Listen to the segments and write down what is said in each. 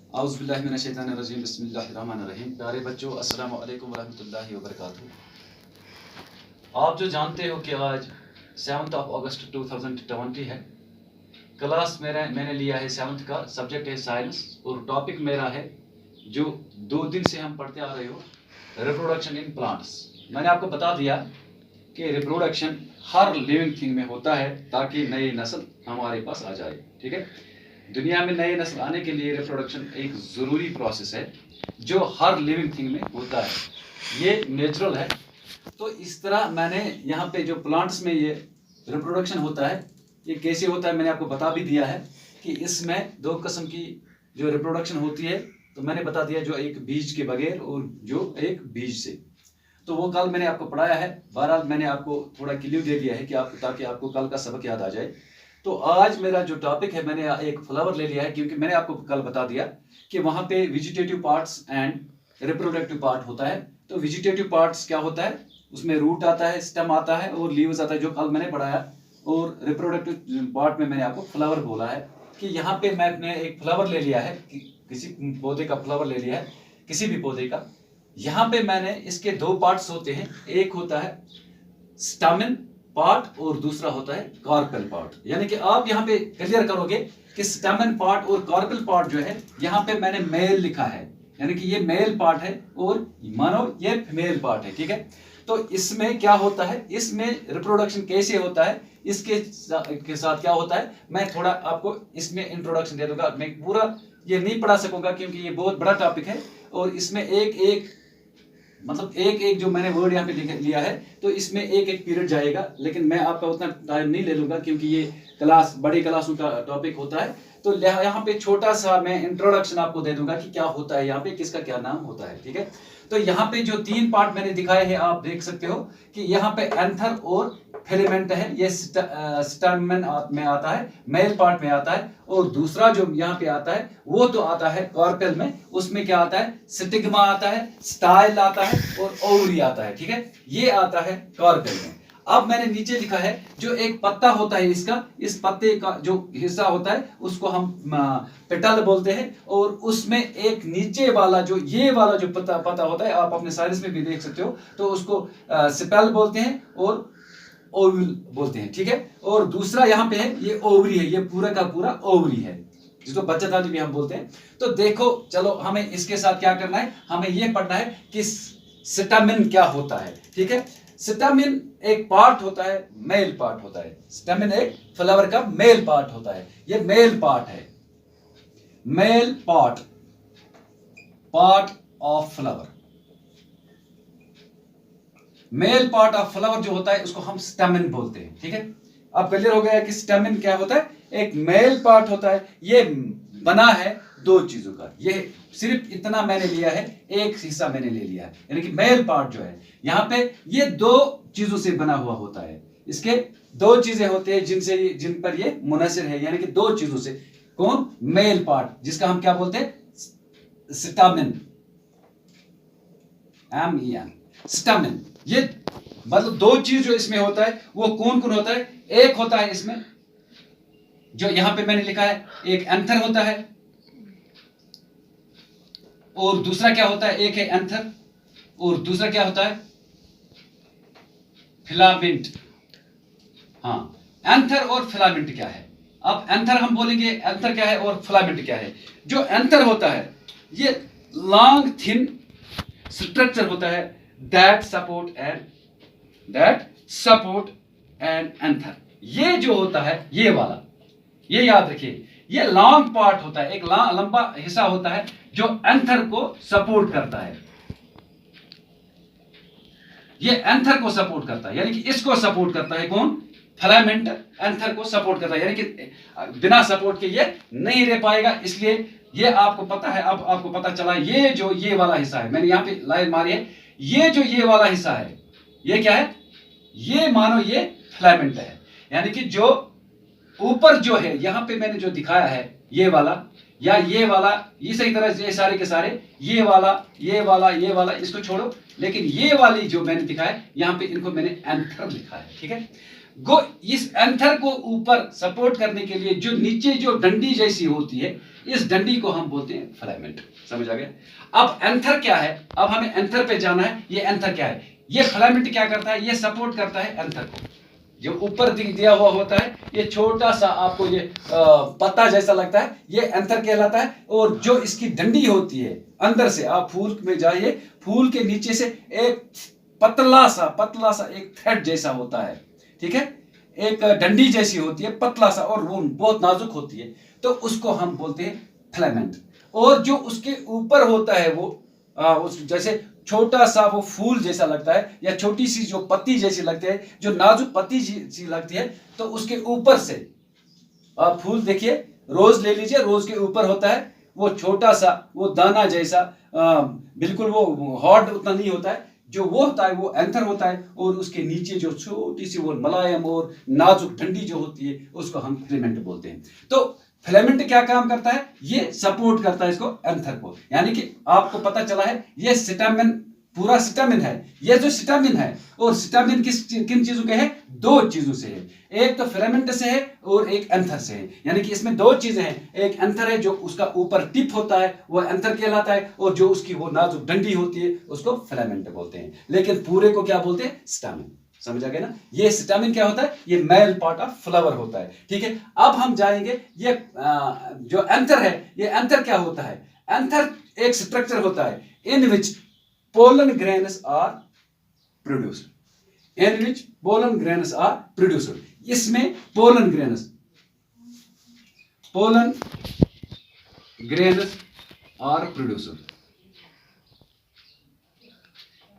औज़ुबिल्लाहिमिनश्शैतानिर्रजीम बिस्मिल्लाहिर्रहमानिर्रहीम। प्यारे बच्चों, अस्सलामु अलैकुम वरहमतुल्लाहि वबरकातुहू। आप जो जानते हो कि आज 7 अगस्त 2020 है। क्लास मैंने लिया है 7th का, सब्जेक्ट है साइंस और टॉपिक मेरा है जो 2 दिन से हम पढ़ते आ रहे हो, रिप्रोडक्शन इन प्लांट्स। मैंने आपको बता दिया कि रिप्रोडक्शन हर लिविंग थिंग में होता है ताकि नई नस्ल हमारे पास आ जाए। ठीक है, दुनिया में नई नस्ल आने के लिए रिप्रोडक्शन एक ज़रूरी प्रोसेस है जो हर लिविंग थिंग में होता है, ये नेचुरल है। तो इस तरह मैंने यहाँ पे जो प्लांट्स में ये रिप्रोडक्शन होता है, ये कैसे होता है मैंने आपको बता भी दिया है कि इसमें 2 किस्म की जो रिप्रोडक्शन होती है। तो मैंने बता दिया, जो एक बीज के बगैर और जो एक बीज से। तो वो कल मैंने आपको पढ़ाया है। बहरहाल मैंने आपको थोड़ा क्लू दे दिया है कि ताकि आपको कल का सबक याद आ जाए। तो आज मेरा जो टॉपिक है, मैंने एक फ्लावर ले लिया है क्योंकि मैंने आपको कल बता दिया कि वहां पे vegetative parts and reproductive part होता है। तो वेजिटेटिव पार्ट्स क्या होता है, उसमें रूट आता है, स्टेम आता है और लीव्स आता है, जो कल मैंने पढ़ाया। और रिप्रोडक्टिव पार्ट में मैंने आपको फ्लावर बोला है कि यहाँ पे मैंने एक फ्लावर ले लिया है, किसी पौधे का फ्लावर ले लिया है, किसी भी पौधे का। यहाँ पे मैंने इसके 2 पार्ट्स होते हैं, एक होता है स्टामेन पार्ट और दूसरा होता है कार्पेल पार्ट। यानी कि आप यहाँ पे क्लियर करोगे कि स्टामेन पार्ट और कार्पेल पार्ट जो है, यहाँ पे मैंने मेल लिखा है, यानी कि ये मेल पार्ट है और मानो ये फीमेल पार्ट है। ठीक है, तो इसमें क्या होता है, इसमें रिप्रोडक्शन कैसे होता है, इसके के साथ क्या होता है, मैं थोड़ा आपको इसमें इंट्रोडक्शन दे दूंगा। मैं पूरा ये नहीं पढ़ा सकूंगा क्योंकि ये बहुत बड़ा टॉपिक है और इसमें एक एक जो मैंने वर्ड यहाँ पे लिया है, तो इसमें एक पीरियड जाएगा। लेकिन मैं आपका उतना टाइम नहीं ले लूंगा क्योंकि ये क्लास बड़ी क्लासों का टॉपिक होता है। तो यहाँ पे छोटा सा मैं इंट्रोडक्शन आपको दे दूंगा कि क्या होता है यहाँ पे, किसका क्या नाम होता है। ठीक है, तो यहाँ पे जो 3 पार्ट मैंने दिखाए हैं, आप देख सकते हो कि यहाँ पे एंथर और फिलामेंट है, ये स्टामेन में आता है, मेल पार्ट में आता है। और दूसरा जो यहाँ पे आता है वो तो आता है कार्पेल में, उसमें क्या आता है, स्टिग्मा आता है, स्टाइल आता है और ओवरी आता है। ठीक है, ये आता है कार्पेल में। अब मैंने नीचे लिखा है जो एक पत्ता होता है इसका, इस पत्ते का जो हिस्सा होता है उसको हम पेटल बोलते हैं। और उसमें एक नीचे वाला जो ये वाला जो पत्ता होता है, आप अपने साइंस में भी देख सकते हो, तो उसको सिपेल बोलते हैं और ओवल बोलते हैं। ठीक है, और दूसरा यहाँ पे है ये ओवरी है, ये पूरा का पूरा ओवरी है, जिसको बच्चा दादी भी हम बोलते हैं। तो देखो, चलो हमें इसके साथ क्या करना है, हमें ये पढ़ना है कि स्टामेन क्या होता है। ठीक है, स्टामेन एक पार्ट होता है, मेल पार्ट होता है। स्टामेन एक फ्लावर का मेल पार्ट होता है, ये मेल पार्ट है, male part of flower. Male part of flower जो होता है उसको हम स्टेमेन बोलते हैं। ठीक है, अब क्लियर हो गया कि स्टेमेन क्या होता है, एक मेल पार्ट होता है। ये बना है 2 चीजों का, ये सिर्फ इतना मैंने लिया है, एक हिस्सा मैंने ले लिया है। यानी कि मेल पार्ट जो है यहाँ पे ये 2 चीजों से बना हुआ होता है। इसके 2 चीजें होते हैं जिन पर ये मुनहसर है, यानी कि 2 चीजों से। कौन, मेल पार्ट, जिसका हम क्या बोलते हैं, स्टामेन, MEN, स्टामेन। ये मतलब 2 चीज जो इसमें होता है वो कौन कौन होता है, एक होता है इसमें जो यहां पे मैंने लिखा है, एक एंथर होता है और दूसरा क्या होता है, एक है एंथर और दूसरा क्या होता है, फिलामेंट। हाँ, एंथर और फिलामेंट क्या है, अब एंथर हम बोलेंगे, एंथर क्या है और फिलामेंट क्या है। जो एंथर होता है ये लॉन्ग थिन स्ट्रक्चर होता है that support an anther। ये जो होता है, ये वाला, ये याद रखिए, ये लॉन्ग पार्ट होता है, एक लंबा हिस्सा होता है जो एंथर को सपोर्ट करता है। ये एंथर को सपोर्ट करता है, यानी कि इसको सपोर्ट करता है कौन, फिलामेंट एंथर को सपोर्ट करता है, यानी कि बिना सपोर्ट के ये नहीं रह पाएगा। इसलिए ये आपको पता है, अब आपको पता चला, ये जो ये वाला हिस्सा है, मैंने यहाँ पे लाइन मारी है, ये जो ये वाला हिस्सा है ये क्या है, ये मानो ये फिलामेंट है। यानी कि जो ऊपर जो है यहाँ पे मैंने जो दिखाया है, ये वाला या ये वाला, ये सही तरह से सारे के सारे, ये वाला ये वाला ये वाला इसको छोड़ो, लेकिन ये वाली जो मैंने दिखाया यहाँ पे, इनको मैंने एंथर लिखा है। ठीक है, गो इस एंथर को ऊपर सपोर्ट करने के लिए जो नीचे जो डंडी जैसी होती है, इस डंडी को हम बोलते हैं फिलामेंट। समझ आ गया? अब एंथर क्या है, अब हमें एंथर पे जाना है। ये एंथर क्या है? ये फिलामेंट क्या करता है? ये सपोर्ट करता है एंथर को। जो ऊपर दिया हुआ होता है, ये छोटा सा आपको ये पत्ता जैसा लगता है, ये एंथर कहलाता है। और जो इसकी डंडी होती है अंदर से, आप फूल में जाइए, फूल के नीचे से एक पतला सा एक थ्रेड जैसा होता है, ठीक है, एक डंडी जैसी होती है, पतला सा, और वो बहुत नाजुक होती है, तो उसको हम बोलते हैं फिलामेंट। और जो उसके ऊपर होता है वो उस जैसे छोटा सा वो फूल जैसा लगता है, या छोटी सी जो पत्ती जैसी लगती है, जो नाजुक पत्ती सी लगती है, तो उसके ऊपर से आप फूल देखिए, रोज ले लीजिए, रोज के ऊपर होता है वो छोटा सा वो दाना जैसा, बिल्कुल वो हॉट उतना नहीं होता है, जो वो होता है वो एंथर होता है। और उसके नीचे जो छोटी सी वो मुलायम और नाजुक डंडी जो होती है, उसको हम फिलामेंट बोलते हैं। तो फिलामेंट क्या काम करता है? ये सपोर्ट करता है इसको, एंथर को। यानी कि आपको पता चला है ये स्टामिन, पूरा स्टामिन है। ये जो स्टामिन है, और स्टामिन किन चीजों के है? दो चीजों से है, एक तो फिलामेंट से है और एक एंथर से है। यानी कि इसमें दो चीजें हैं, एक एंथर है जो उसका ऊपर टिप होता है, वो एंथर कहलाता है, और जो उसकी वो नाजुक डंडी होती है उसको फिलामेंट बोलते हैं। लेकिन पूरे को क्या बोलते हैं? स्टामिन। समझ आ गया ना? ये स्टामिन क्या होता है? ये मेल पार्ट ऑफ फ्लावर होता है, ठीक है। अब हम जाएंगे, ये जो एंथर है, ये एंथर क्या होता है? एंथर एक स्ट्रक्चर होता है इन विच pollen grains are produced, in which pollen grains are produced। इसमें pollen grains are produced।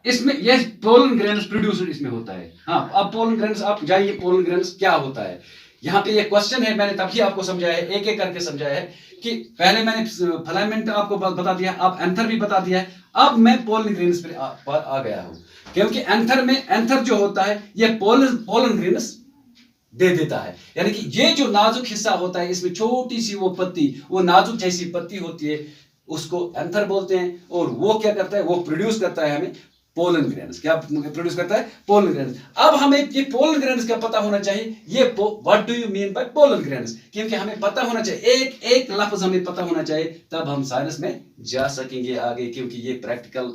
इसमें यह पोलन ग्रेन्स प्रोड्यूसर इसमें होता है। हाँ, अब पोलन ग्रेन्स, आप जाइए, पोलन ग्रेन्स क्या होता है? यहाँ पे ये क्वेश्चन है, मैंने तभी आपको समझाया है, एक एक करके समझाया है कि पहले मैंने फिलामेंट आपको बता दिया, अब एंथर भी बता दिया है, अब मैं पोलन ग्रेन्स पर आ गया हूं। क्योंकि एंथर जो होता है, ये पोलन ग्रेन्स दे देता है। यानी कि ये जो नाजुक हिस्सा होता है, इसमें छोटी सी वो पत्ती, वो नाजुक जैसी पत्ती होती है, उसको एंथर बोलते हैं। और वो क्या करता है? वो प्रोड्यूस करता है हमें पोलन ग्रेन्स। क्या प्रोड्यूस करता है? Pollen grains. अब हमें ये पोलन ग्रेन्स का पता होना चाहिए, ये what do you mean by pollen grains, क्योंकि हमें पता होना चाहिए, एक एक लफ्ज हमें पता होना चाहिए, तब हम साइंस में जा सकेंगे आगे। क्योंकि ये प्रैक्टिकल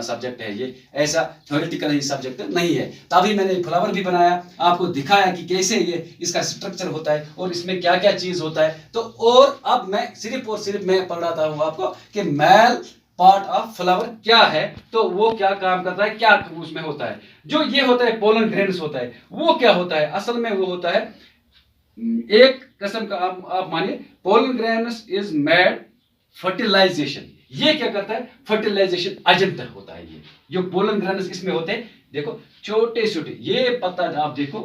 सब्जेक्ट है, ये ऐसा थ्योरेटिकल ही सब्जेक्ट नहीं है। तभी मैंने फ्लावर भी बनाया, आपको दिखाया कि कैसे ये इसका स्ट्रक्चर होता है और इसमें क्या क्या चीज होता है। तो और अब मैं सिर्फ और सिर्फ मैं पढ़ाता हूं आपको कि मेल पार्ट ऑफ फ्लावर क्या है, तो वो क्या काम करता है, क्या उसमें होता है। जो ये होता है पोलन ग्रेन्स होता है, वो क्या होता है? असल में वो होता है एक किस्म का, आप मानिए, pollen grains is made fertilization. ये क्या करता है? फर्टिलाइजेशन एजेंट होता है। ये जो पोलन ग्रेन्स इसमें होते हैं, देखो छोटे छोटे, ये पत्ता आप देखो,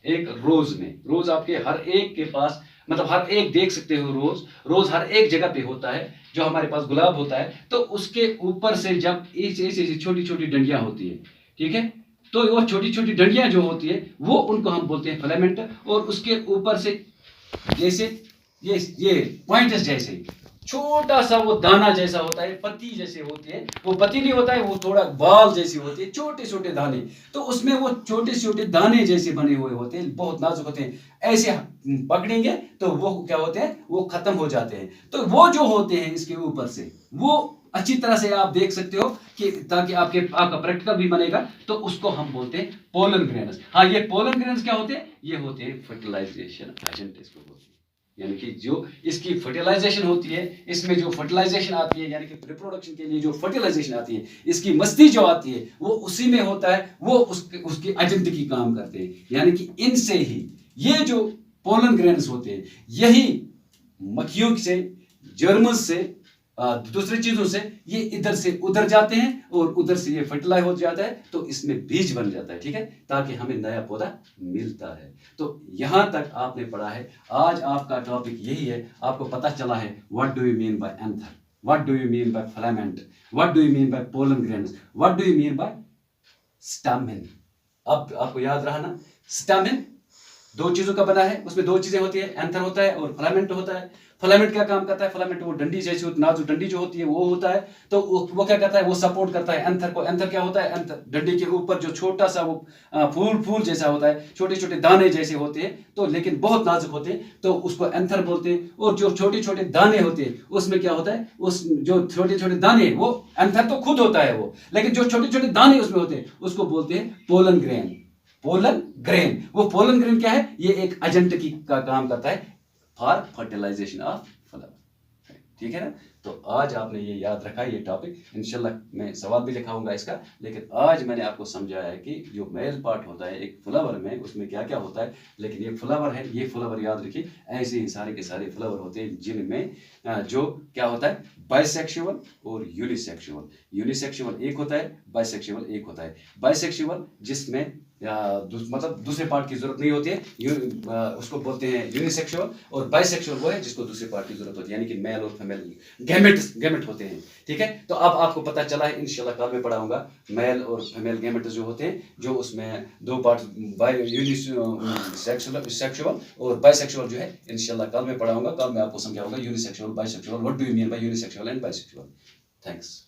एक रोज आपके हर एक के पास, मतलब हर एक देख सकते हो, रोज हर एक जगह पे होता है। जो हमारे पास गुलाब होता है, तो उसके ऊपर से जब ऐसी छोटी छोटी डंडियां होती है, ठीक है, तो वो छोटी छोटी डंडियां जो होती है, वो उनको हम बोलते हैं फिलामेंट। और उसके ऊपर से जैसे ये पॉइंट्स जैसे छोटा सा वो दाना जैसा होता है, पत्ती जैसे होती है, वो पत्ती नहीं होता है, वो थोड़ा बाल जैसी होती है, छोटे छोटे दाने। तो उसमें वो छोटे छोटे दाने जैसे बने हुए होते हैं, बहुत नाजुक होते हैं। ऐसे पकड़ेंगे तो वो क्या होते हैं? वो खत्म हो जाते हैं। तो वो जो होते हैं इसके ऊपर से, वो अच्छी तरह से आप देख सकते हो कि ताकि आपका प्रैक्टिकल भी बनेगा। तो उसको हम बोलते हैं पोलन ग्रेन्स। हाँ, ये पोलन ग्रेन्स क्या होते हैं? ये होते हैं फर्टिलाइजेशन एजेंट, इसको बोलते हैं। यानी कि जो इसकी फर्टिलाइजेशन होती है, इसमें जो फर्टिलाइजेशन आती है, यानी कि रिप्रोडक्शन के लिए जो फर्टिलाइजेशन आती है, इसकी मस्ती जो आती है, वो उसी में होता है। वो उसके एजेंट की काम करते हैं। यानी कि इनसे ही ये जो पोलन ग्रेन्स होते हैं, यही मक्खियों से, जर्म्स से, दूसरी चीजों से ये इधर से उधर जाते हैं, और उधर से ये फर्टिलाइज हो जाता है, तो इसमें बीज बन जाता है, ठीक है, ताकि हमें नया पौधा मिलता है। तो यहां तक आपने पढ़ा है। आज आपका टॉपिक यही है। आपको पता चला है what do you mean by anther, what do you mean by filament, what do you mean by pollen grains, what do you mean by stamen. अब आपको याद रहा ना, स्टामिन दो चीजों का बना है, उसमें दो चीजें होती है, एंथर होता है और फिलामेंट होता है। फिलामेंट क्या काम करता है? फिलामेंट वो डंडी जैसी होती, नाजुक डंडी जो होती है वो होता है, तो वो क्या करता है? वो सपोर्ट करता है एंथर को। एंथर क्या होता है? एंथर डंडी के ऊपर जो छोटा सा वो फूल जैसा होता है, छोटे छोटे दाने जैसे होते हैं, तो लेकिन बहुत नाजुक होते हैं, तो उसको एंथर बोलते हैं। और जो छोटे छोटे दाने होते हैं उसमें क्या होता है? उस जो छोटे छोटे दाने, वो एंथर तो खुद होता है वो, लेकिन जो छोटे छोटे दाने उसमें होते हैं उसको बोलते हैं पोलन ग्रेन। पोलन ग्रेन, वो पोलन ग्रेन क्या है? ये एक एजेंट की का काम करता है फॉर फर्टिलाइजेशन ऑफ फ्लावर। ठीक है ना? तो आज आपने ये याद रखा, ये टॉपिक। इंशाल्लाह मैं सवाल भी लिखाऊंगा इसका, लेकिन आज मैंने आपको समझाया है कि जो मेल पार्ट होता है एक फ्लावर में, उसमें क्या क्या होता है। लेकिन ये फ्लावर है, ये फ्लावर याद रखिए, ऐसे ही सारे के सारे फ्लावर होते हैं जिनमें जो क्या होता है? बाइसेक्सुअल और यूनिसेक्सुअल। यूनिसेक्सुअल एक होता है, बाइसेक्सुअल एक होता है। बाइसेक्सुअल जिसमें मतलब दूसरे पार्ट की जरूरत नहीं होती है, उसको बोलते हैं यूनिसेक्सुअल। और बाइसेक्सुअल वो है जिसको दूसरे पार्ट की जरूरत होती है, यानी कि मेल और फीमेल गैमेट होते हैं। ठीक है, तो अब आपको पता चला है, इंशाल्लाह कल में पढ़ाऊंगा मेल और फीमेल गैमेट जो होते हैं, जो उसमें दो पार्ट यूनिसेक्सुअल और बाइसेक्सुअल जो है, इंशाल्लाह कल में पढ़ाऊंगा। कल मैं आपको समझाऊंगा unisexual, bisexual, what do you mean by unisexual and bisexual. Thanks.